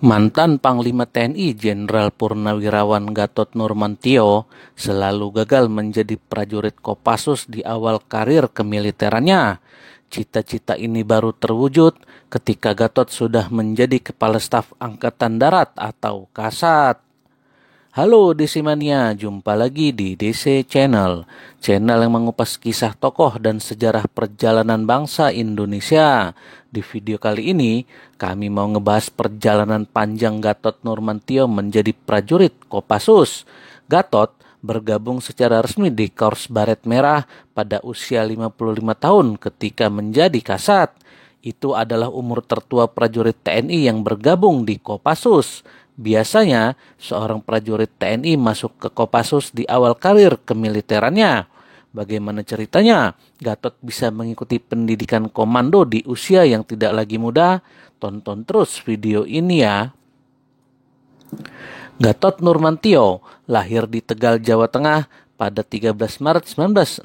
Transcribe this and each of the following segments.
Mantan Panglima TNI Jenderal Purnawirawan Gatot Nurmantio selalu gagal menjadi prajurit Kopassus di awal karir kemiliterannya. Cita-cita ini baru terwujud ketika Gatot sudah menjadi Kepala Staf Angkatan Darat atau Kasat. Halo Desimania, jumpa lagi di DC Channel, channel yang mengupas kisah tokoh dan sejarah perjalanan bangsa Indonesia. Di video kali ini, kami mau ngebahas perjalanan panjang Gatot Nurmantio menjadi prajurit Kopassus. Gatot bergabung secara resmi di Korps Baret Merah pada usia 55 tahun ketika menjadi Kasat. Itu adalah umur tertua prajurit TNI yang bergabung di Kopassus. Biasanya, seorang prajurit TNI masuk ke Kopassus di awal karir kemiliterannya. Bagaimana ceritanya? Gatot bisa mengikuti pendidikan komando di usia yang tidak lagi muda? Tonton terus video ini ya. Gatot Nurmantio lahir di Tegal, Jawa Tengah pada 13 Maret 1960.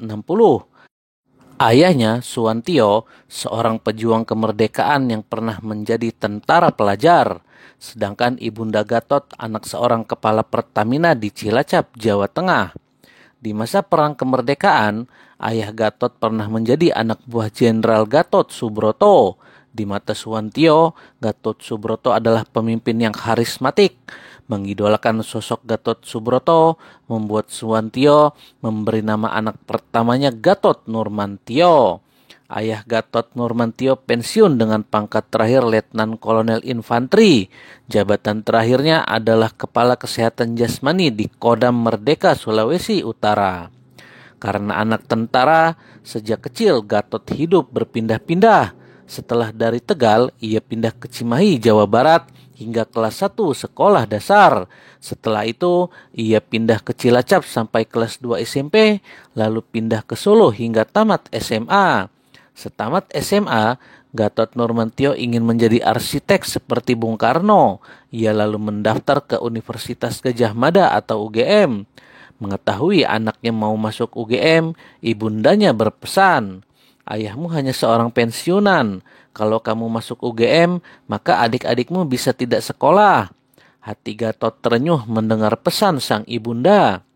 Ayahnya, Suwantio, seorang pejuang kemerdekaan yang pernah menjadi tentara pelajar. Sedangkan ibunda Gatot, anak seorang kepala Pertamina di Cilacap, Jawa Tengah. Di masa Perang Kemerdekaan, ayah Gatot pernah menjadi anak buah Jenderal Gatot Subroto. Di mata Suwantio, Gatot Subroto adalah pemimpin yang karismatik. Mengidolakan sosok Gatot Subroto membuat Suwantio memberi nama anak pertamanya Gatot Nurmantio. Ayah Gatot Nurmantio pensiun dengan pangkat terakhir Letnan Kolonel Infanteri. Jabatan terakhirnya adalah Kepala Kesehatan Jasmani di Kodam Merdeka, Sulawesi Utara. Karena anak tentara, sejak kecil Gatot hidup berpindah-pindah. Setelah dari Tegal, ia pindah ke Cimahi, Jawa Barat hingga kelas 1 sekolah dasar. Setelah itu, ia pindah ke Cilacap sampai kelas 2 SMP, lalu pindah ke Solo hingga tamat SMA. Setamat SMA, Gatot Nurmantio ingin menjadi arsitek seperti Bung Karno. Ia lalu mendaftar ke Universitas Gadjah Mada atau UGM. Mengetahui anaknya mau masuk UGM, ibundanya berpesan, "Ayahmu hanya seorang pensiunan. Kalau kamu masuk UGM, maka adik-adikmu bisa tidak sekolah." Hati Gatot terenyuh mendengar pesan sang ibunda.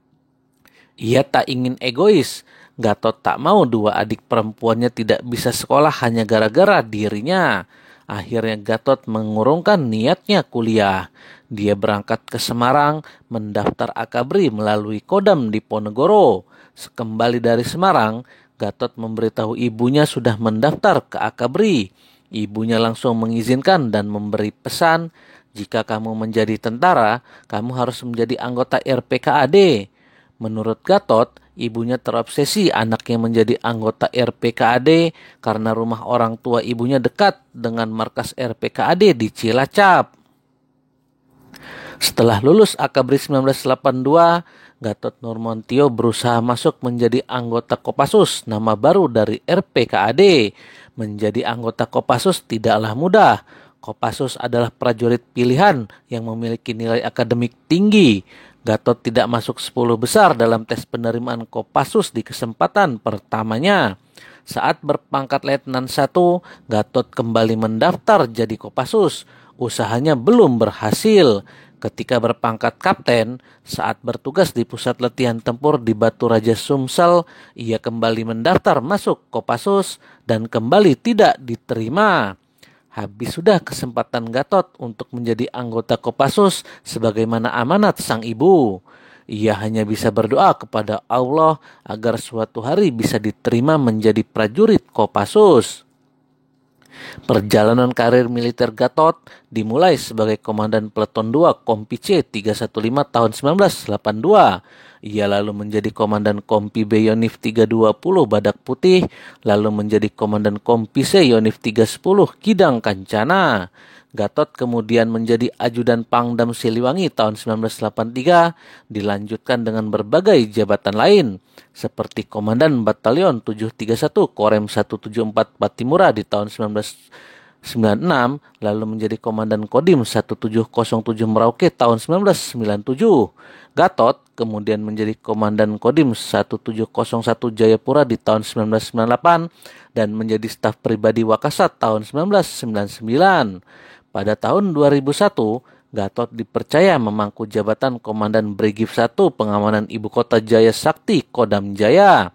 Ia tak ingin egois. Gatot tak mau dua adik perempuannya tidak bisa sekolah hanya gara-gara dirinya. Akhirnya Gatot mengurungkan niatnya kuliah. Dia berangkat ke Semarang, mendaftar akabri melalui Kodam Diponegoro. Sekembali dari Semarang, Gatot memberitahu ibunya sudah mendaftar ke akabri. Ibunya langsung mengizinkan dan memberi pesan, "Jika kamu menjadi tentara, kamu harus menjadi anggota RPKAD." Menurut Gatot, ibunya terobsesi anaknya menjadi anggota RPKAD karena rumah orang tua ibunya dekat dengan markas RPKAD di Cilacap. Setelah lulus Akabri 1982, Gatot Nurmantio berusaha masuk menjadi anggota Kopassus, nama baru dari RPKAD. Menjadi anggota Kopassus tidaklah mudah. Kopassus adalah prajurit pilihan yang memiliki nilai akademik tinggi. Gatot tidak masuk 10 besar dalam tes penerimaan Kopassus di kesempatan pertamanya. Saat berpangkat Letnan 1, Gatot kembali mendaftar jadi Kopassus. Usahanya belum berhasil. Ketika berpangkat kapten, saat bertugas di pusat latihan tempur di Batu Raja Sumsel, ia kembali mendaftar masuk Kopassus dan kembali tidak diterima. Habis sudah kesempatan Gatot untuk menjadi anggota Kopassus sebagaimana amanat sang ibu. Ia hanya bisa berdoa kepada Allah agar suatu hari bisa diterima menjadi prajurit Kopassus. Perjalanan karir militer Gatot dimulai sebagai Komandan Peleton 2 Kompi C 315 tahun 1982. Ia lalu menjadi Komandan Kompi B Yonif 320 Badak Putih, lalu menjadi Komandan Kompi C Yonif 310 Kidang Kancana. Gatot kemudian menjadi Ajudan Pangdam Siliwangi tahun 1983, dilanjutkan dengan berbagai jabatan lain, seperti Komandan Batalion 731 Korem 174 Patimura di tahun 1996, lalu menjadi Komandan Kodim 1707 Merauke tahun 1997. Gatot kemudian menjadi Komandan Kodim 1701 Jayapura di tahun 1998 dan menjadi staf pribadi Wakasat tahun 1999. Pada tahun 2001, Gatot dipercaya memangku jabatan Komandan Brigif 1 Pengamanan Ibu Kota Jaya Sakti Kodam Jaya.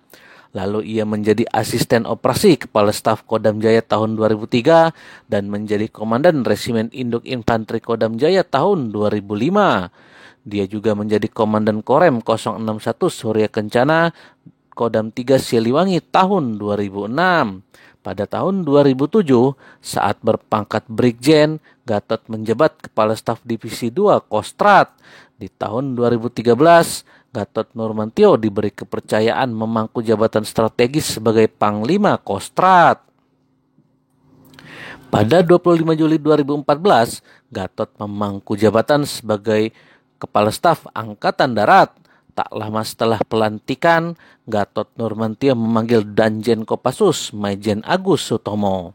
Lalu ia menjadi asisten operasi Kepala Staf Kodam Jaya tahun 2003 dan menjadi Komandan Resimen Induk Infanteri Kodam Jaya tahun 2005. Dia juga menjadi Komandan Korem 061 Surya Kencana Kodam 3 Siliwangi tahun 2006. Pada tahun 2007, saat berpangkat Brigjen, Gatot menjabat Kepala Staf Divisi 2 Kostrat. Di tahun 2013, Gatot Nurmantio diberi kepercayaan memangku jabatan strategis sebagai Panglima Kostrat. Pada 25 Juli 2014, Gatot memangku jabatan sebagai Kepala Staf Angkatan Darat. Tak lama setelah pelantikan, Gatot Nurmantio memanggil Danjen Kopassus Maijen Agus Sutomo.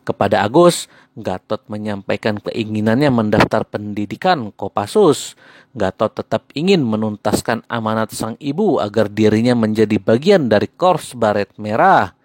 Kepada Agus, Gatot menyampaikan keinginannya mendaftar pendidikan Kopassus. Gatot tetap ingin menuntaskan amanat sang ibu agar dirinya menjadi bagian dari Korps Baret Merah.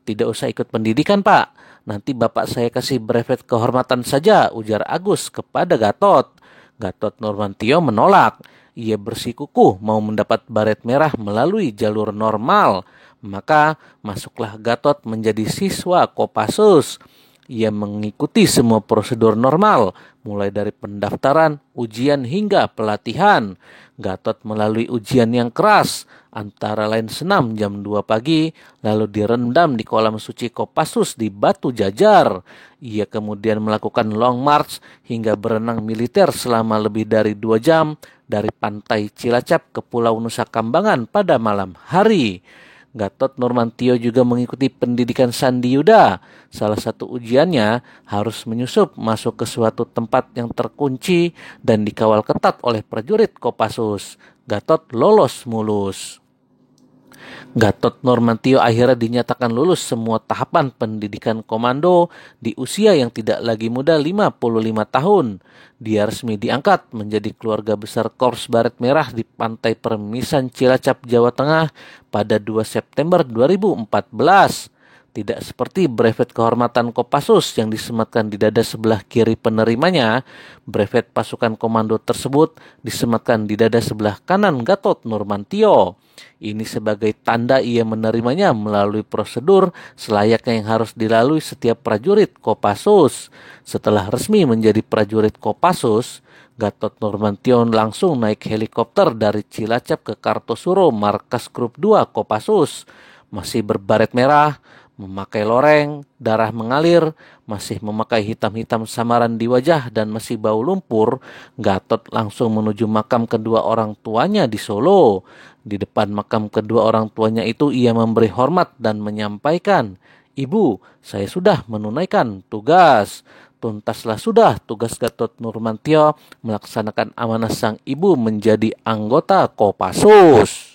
Tidak usah ikut pendidikan, Pak. Nanti bapak saya kasih brevet kehormatan saja, ujar Agus kepada Gatot. Gatot Nurmantio menolak. Ia bersikukuh mau mendapat baret merah melalui jalur normal. Maka masuklah Gatot menjadi siswa Kopassus. Ia mengikuti semua prosedur normal, mulai dari pendaftaran, ujian hingga pelatihan. Gatot melalui ujian yang keras, antara lain senam jam 2 pagi, lalu direndam di kolam suci Kopassus di Batu Jajar. Ia kemudian melakukan long march hingga berenang militer selama lebih dari 2 jam dari pantai Cilacap ke Pulau Nusa Kambangan pada malam hari. Gatot Nurmantio juga mengikuti pendidikan Sandi Yuda. Salah satu ujiannya harus menyusup masuk ke suatu tempat yang terkunci dan dikawal ketat oleh prajurit Kopassus. Gatot lolos mulus. Gatot Nurmantio akhirnya dinyatakan lulus semua tahapan pendidikan komando di usia yang tidak lagi muda 55 tahun. Dia resmi diangkat menjadi keluarga besar Korps Baret Merah di Pantai Permisan Cilacap, Jawa Tengah pada 2 September 2014. Tidak seperti brevet kehormatan Kopassus yang disematkan di dada sebelah kiri penerimanya, brevet pasukan komando tersebut disematkan di dada sebelah kanan Gatot Nurmantio. Ini sebagai tanda ia menerimanya melalui prosedur selayaknya yang harus dilalui setiap prajurit Kopassus. Setelah resmi menjadi prajurit Kopassus, Gatot Nurmantio langsung naik helikopter dari Cilacap ke Kartosuro, markas Grup 2 Kopassus. Masih berbaret merah, memakai loreng, darah mengalir, masih memakai hitam-hitam samaran di wajah dan masih bau lumpur, Gatot langsung menuju makam kedua orang tuanya di Solo. Di depan makam kedua orang tuanya itu ia memberi hormat dan menyampaikan, "Ibu, saya sudah menunaikan tugas." Tuntaslah sudah tugas Gatot Nurmantio melaksanakan amanah sang ibu menjadi anggota Kopassus.